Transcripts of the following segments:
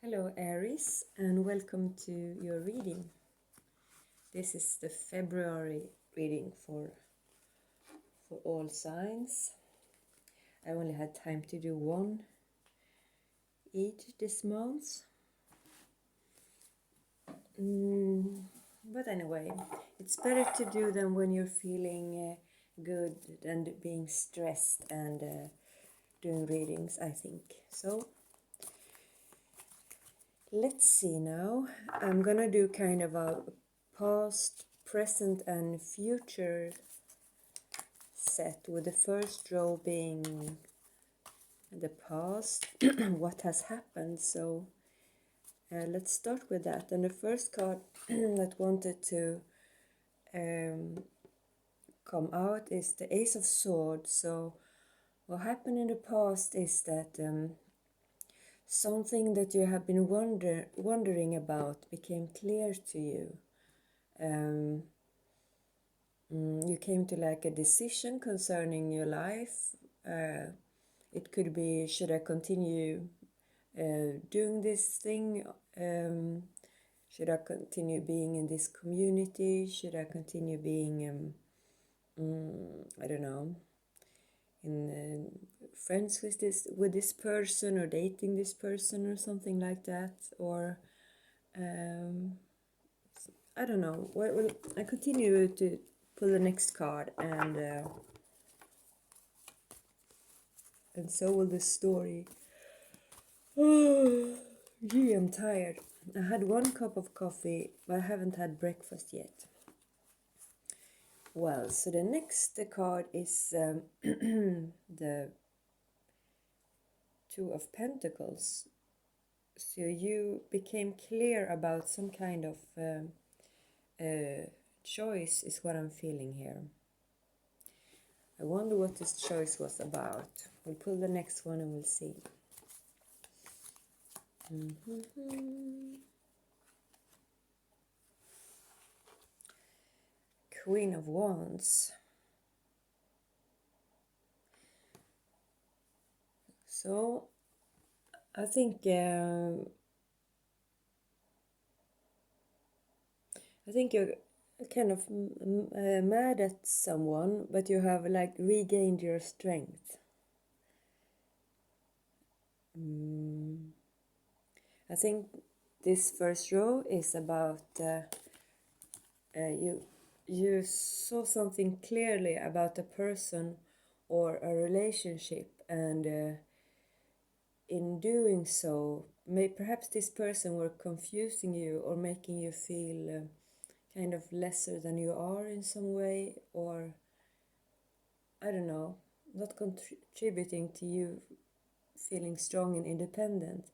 Hello Aries, and welcome to your reading. This is the February reading for all signs. I only had time to do one each this month. But anyway, it's better to do them when you're feeling good than being stressed and doing readings, I think. So let's see now. I'm gonna do kind of a past, present and future set, with the first row being the past, what has happened. So let's start with that. And the first card that wanted to come out is the Ace of Swords. So what happened in the past is that something that you have been wondering about became clear to you. You came to like a decision concerning your life. It could be, should I continue doing this thing? Should I continue being in this community? Should I continue being, I don't know, in friends with this person, or dating this person, or something like that? Or I don't know. Well, I continue to pull the next card, and so will the story. Oh, gee, I'm tired. I had one cup of coffee, but I haven't had breakfast yet. Well, so the next card is the Two of Pentacles. So you became clear about some kind of choice, is what I'm feeling here. I wonder what this choice was about. We'll pull the next one and we'll see. Queen of Wands. So I think you're kind of mad at someone, but you have like regained your strength. I think this first row is about you saw something clearly about a person or a relationship, and in doing so, perhaps this person were confusing you or making you feel kind of lesser than you are in some way, or I don't know, not contributing to you feeling strong and independent.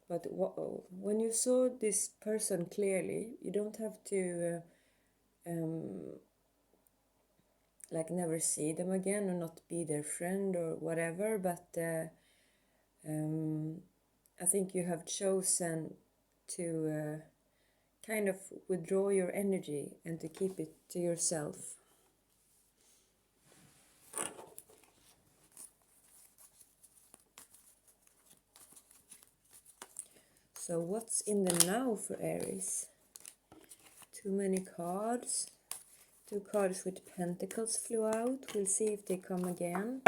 But when you saw this person clearly, you don't have to like never see them again or not be their friend or whatever, but I think you have chosen to kind of withdraw your energy and to keep it to yourself. So what's in the now for Aries? Too many cards. 2 cards with pentacles flew out. We'll see if they come again.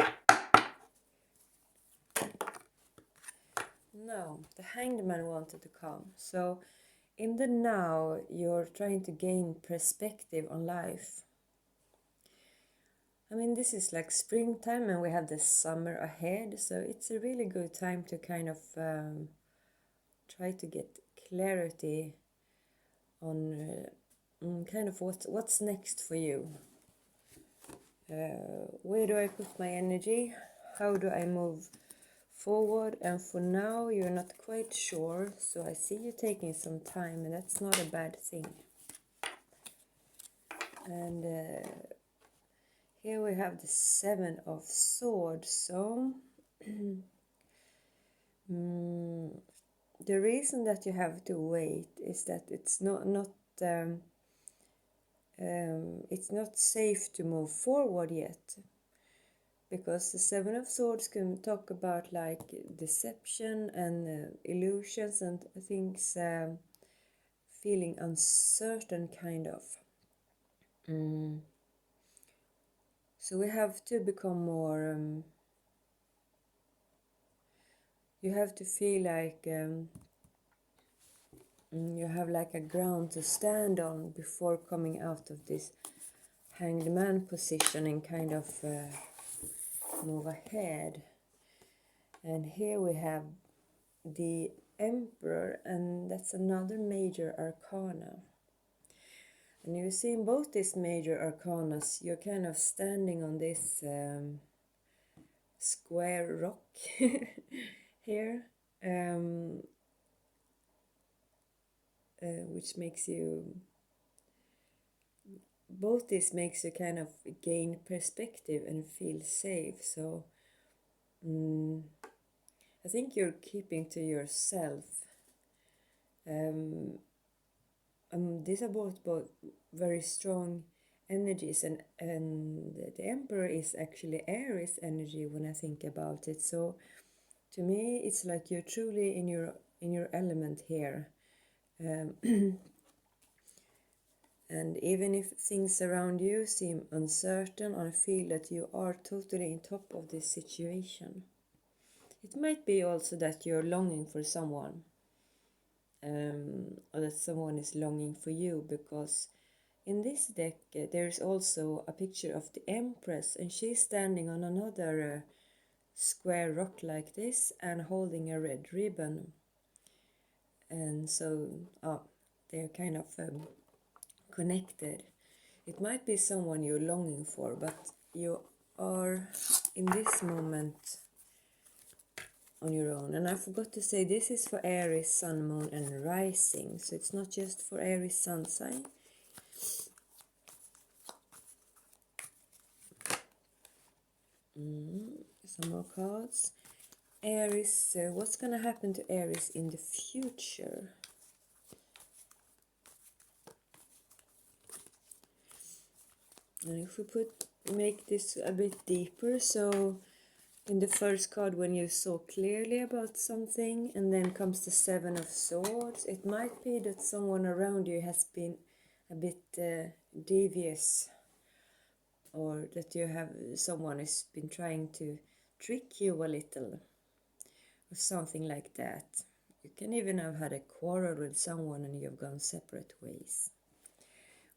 No, the Hanged Man wanted to come. So in the now, you're trying to gain perspective on life. I mean, this is like springtime and we have the summer ahead, so it's a really good time to kind of try to get clarity on kind of what's next for you. Where do I put my energy? How do I move forward? And for now, you're not quite sure, so I see you taking some time, and that's not a bad thing. And here we have the 7 of Swords. So the reason that you have to wait is that it's it's not safe to move forward yet, because the Seven of Swords can talk about like deception and illusions and things, feeling uncertain kind of. So we have to become more, you have to feel like you have like a ground to stand on before coming out of this hanged man position and kind of move ahead. And here we have the Emperor, and that's another major arcana. And you see in both these major arcanas, you're kind of standing on this square rock here, which makes you, both this makes you kind of gain perspective and feel safe. So I think you're keeping to yourself. These are both very strong energies, and the Emperor is actually Aries energy when I think about it. So to me, it's like you're truly in your element here. And even if things around you seem uncertain, I feel that you are totally on top of this situation. It might be also that you're longing for someone, or that someone is longing for you, because in this deck there's also a picture of the Empress, and she's standing on another square rock like this and holding a red ribbon. And so they're kind of connected. It might be someone you're longing for, but you are in this moment on your own. And I forgot to say, this is for Aries, Sun, Moon and Rising, so it's not just for Aries Sun sign. Some more cards. Aries, what's gonna happen to Aries in the future? And if we make this a bit deeper, so in the first card, when you saw clearly about something, and then comes the Seven of Swords, it might be that someone around you has been a bit devious, or that someone has been trying to trick you a little, or something like that. You can even have had a quarrel with someone and you've gone separate ways.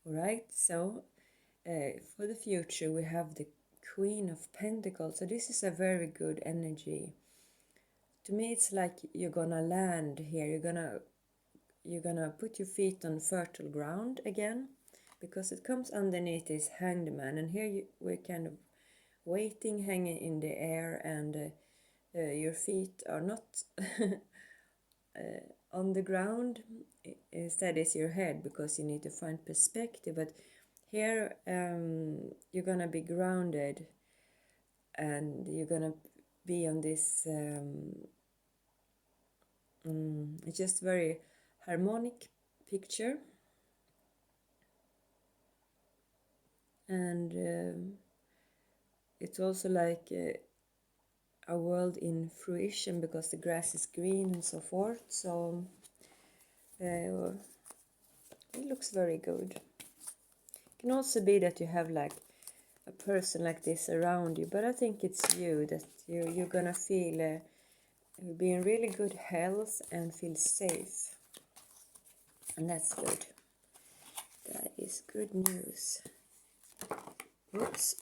Alright, so for the future we have the Queen of Pentacles. So this is a very good energy. To me it's like you're gonna land here, you're gonna put your feet on fertile ground again, because it comes underneath this Hanged Man, and here we're kind of waiting, hanging in the air, and your feet are not on the ground. Instead it's your head, because you need to find perspective. But here you're gonna be grounded, and you're gonna be on this it's just very harmonic picture. And it's also like a world in fruition, because the grass is green and so forth. So it looks very good. It can also be that you have like a person like this around you, but I think it's you, that you're gonna feel be in really good health and feel safe, and that's good. That is good news. Oops.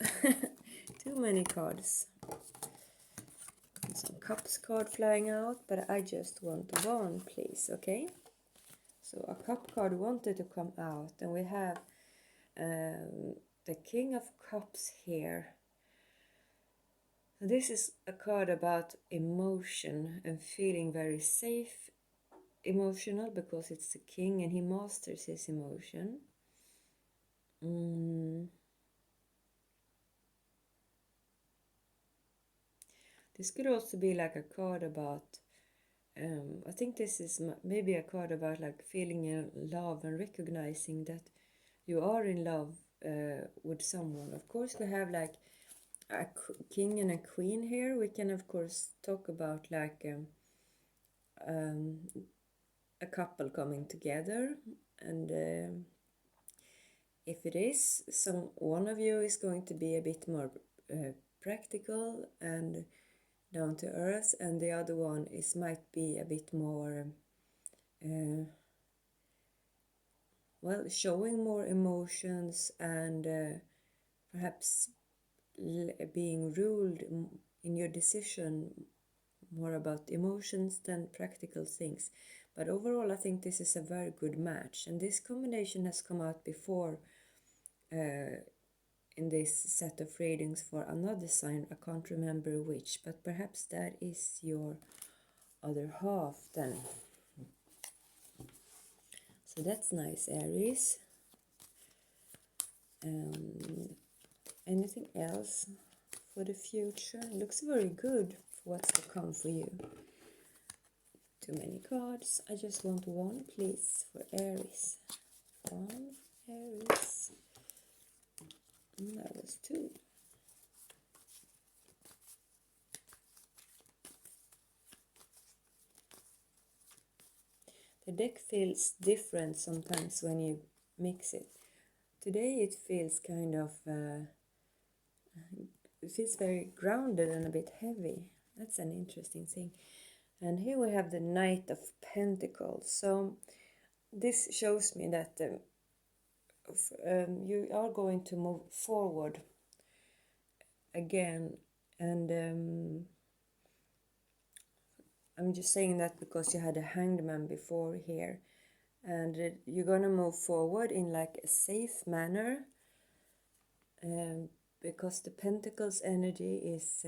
Too many cards. Some Cups card flying out, but I just want one, please. Okay, so a Cup card wanted to come out, and we have the King of Cups here. This is a card about emotion and feeling very safe, emotional, because it's the king and he masters his emotion. This could also be like a card about, I think this is maybe a card about like feeling in love and recognizing that you are in love with someone. Of course we have like a king and a queen here, we can of course talk about like a couple coming together, and if it is, one of you is going to be a bit more practical and down to earth, and the other one might be a bit more well, showing more emotions and perhaps being ruled in your decision more about emotions than practical things. But overall, I think this is a very good match, and this combination has come out before in this set of readings for another sign. I can't remember which, but perhaps that is your other half then. So that's nice, Aries. Anything else for the future? Looks very good for what's to come for you. Too many cards. I just want one, please, for Aries. One for Aries. That was two. The deck feels different sometimes when you mix it. Today it feels kind of, it feels very grounded and a bit heavy. That's an interesting thing. And here we have the Knight of Pentacles. So this shows me that you are going to move forward again, and I'm just saying that because you had a Hanged Man before here, and you're gonna move forward in like a safe manner, because the Pentacles energy is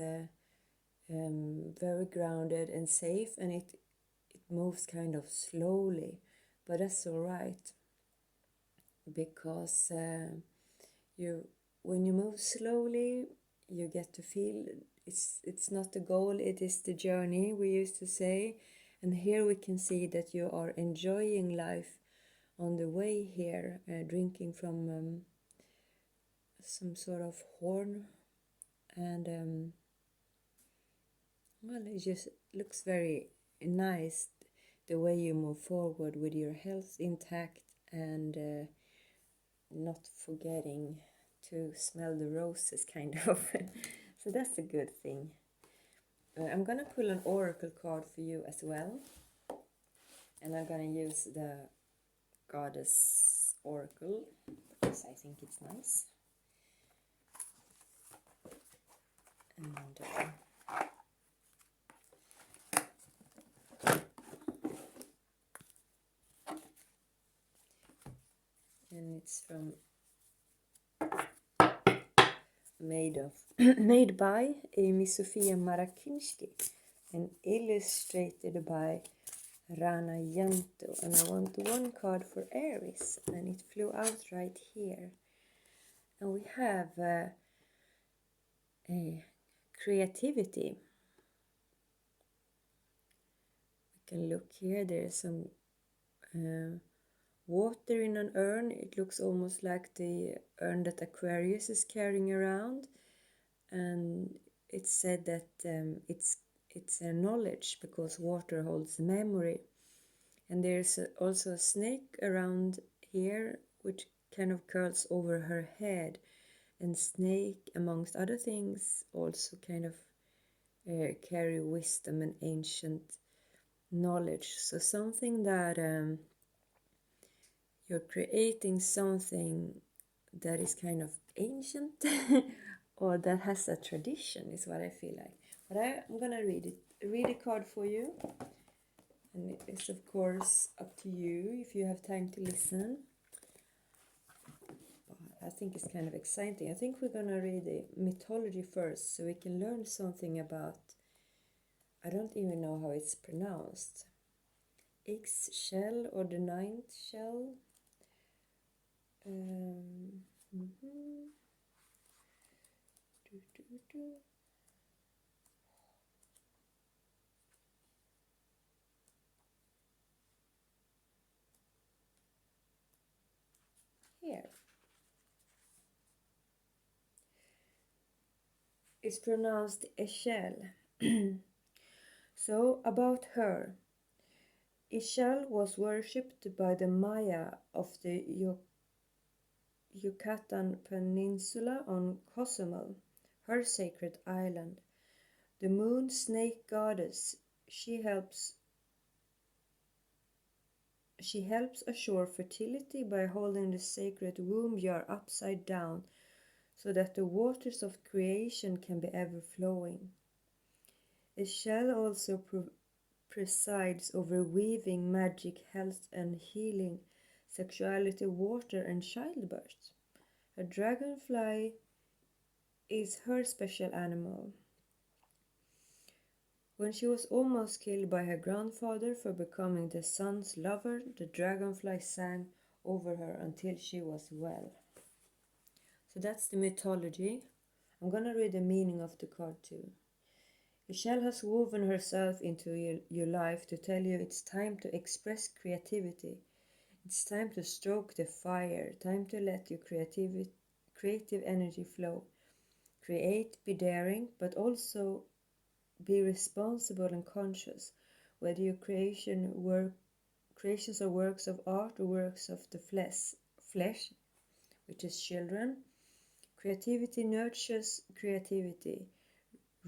very grounded and safe, and it moves kind of slowly, but that's all right, because when you move slowly, you get to feel it's not the goal, it is the journey, we used to say. And here we can see that you are enjoying life on the way here, drinking from some sort of horn, and well, it just looks very nice the way you move forward with your health intact, and not forgetting to smell the roses, kind of. So that's a good thing. I'm gonna pull an oracle card for you as well, and I'm gonna use the Goddess Oracle because I think it's nice. And it's from made by Amy Sofia Marakinsky and illustrated by Rana Yanto. And I want one card for Aries, and it flew out right here. And we have a creativity. We can look here, there's some water in an urn. It looks almost like the urn that Aquarius is carrying around, and it's said that it's a knowledge because water holds memory. And there's also a snake around here which kind of curls over her head, and snake, amongst other things, also kind of carry wisdom and ancient knowledge. So something that you're creating something that is kind of ancient or that has a tradition, is what I feel like. But I'm gonna read a card for you, and it is of course up to you if you have time to listen. I think it's kind of exciting. I think we're gonna read the mythology first, so we can learn something about, I don't even know how it's pronounced, X shell or the ninth shell. Here. is pronounced Eshel. So, about her. Ixchel was worshipped by the Maya of the Yucatan Peninsula on Cozumel, her sacred island. The moon snake goddess, she helps assure fertility by holding the sacred womb jar upside down so that the waters of creation can be ever flowing. Ixchel also presides over weaving, magic, health and healing, sexuality, water and childbirth. A dragonfly is her special animal. When she was almost killed by her grandfather for becoming the sun's lover, the dragonfly sang over her until she was well. So that's the mythology. I'm gonna read the meaning of the card too. Michelle has woven herself into your life to tell you it's time to express creativity. It's time to stroke the fire, time to let your creative energy flow. Create, be daring, but also be responsible and conscious, whether your creations are works of art or works of the flesh, which is children. Creativity nurtures creativity,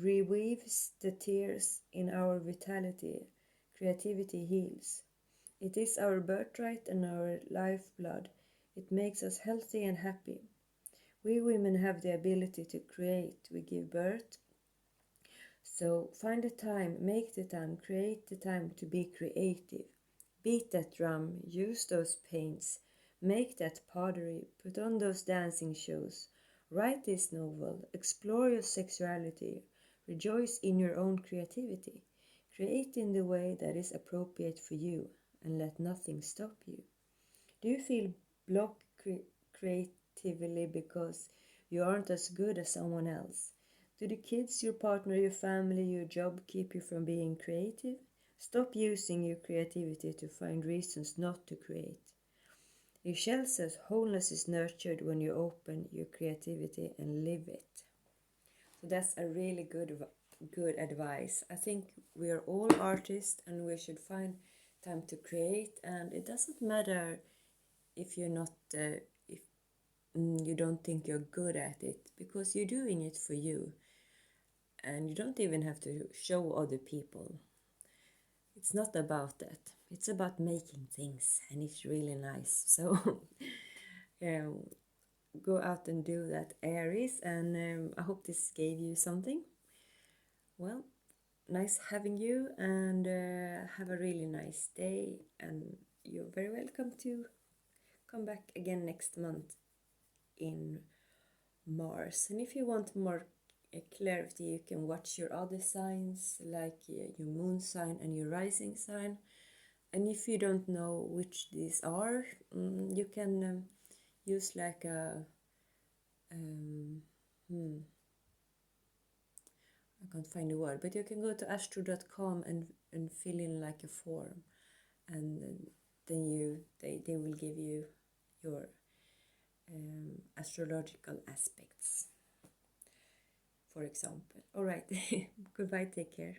reweaves the tears in our vitality. Creativity heals. It is our birthright and our lifeblood. It makes us healthy and happy. We women have the ability to create. We give birth. So find the time, make the time, create the time to be creative. Beat that drum, use those paints, make that pottery, put on those dancing shows, write this novel, explore your sexuality, rejoice in your own creativity. Create in the way that is appropriate for you and let nothing stop you. Do you feel blocked creatively because you aren't as good as someone else? Do the kids, your partner, your family, your job keep you from being creative? Stop using your creativity to find reasons not to create. Michelle says wholeness is nurtured when you open your creativity and live it. So that's a really good advice. I think we are all artists and we should find time to create, and it doesn't matter if you're not if you don't think you're good at it, because you're doing it for you and you don't even have to show other people. It's not about that. It's about making things, and it's really nice. So go out and do that, Aries, and I hope this gave you something. Well, nice having you, and have a really nice day, and you're very welcome to come back again next month in Mars. And if you want more clarity, you can watch your other signs, like your moon sign and your rising sign. And if you don't know which these are, you can use like a I can't find the word, but you can go to astro.com and fill in like a form, and then they will give you your astrological aspects, for example. All right, goodbye, take care.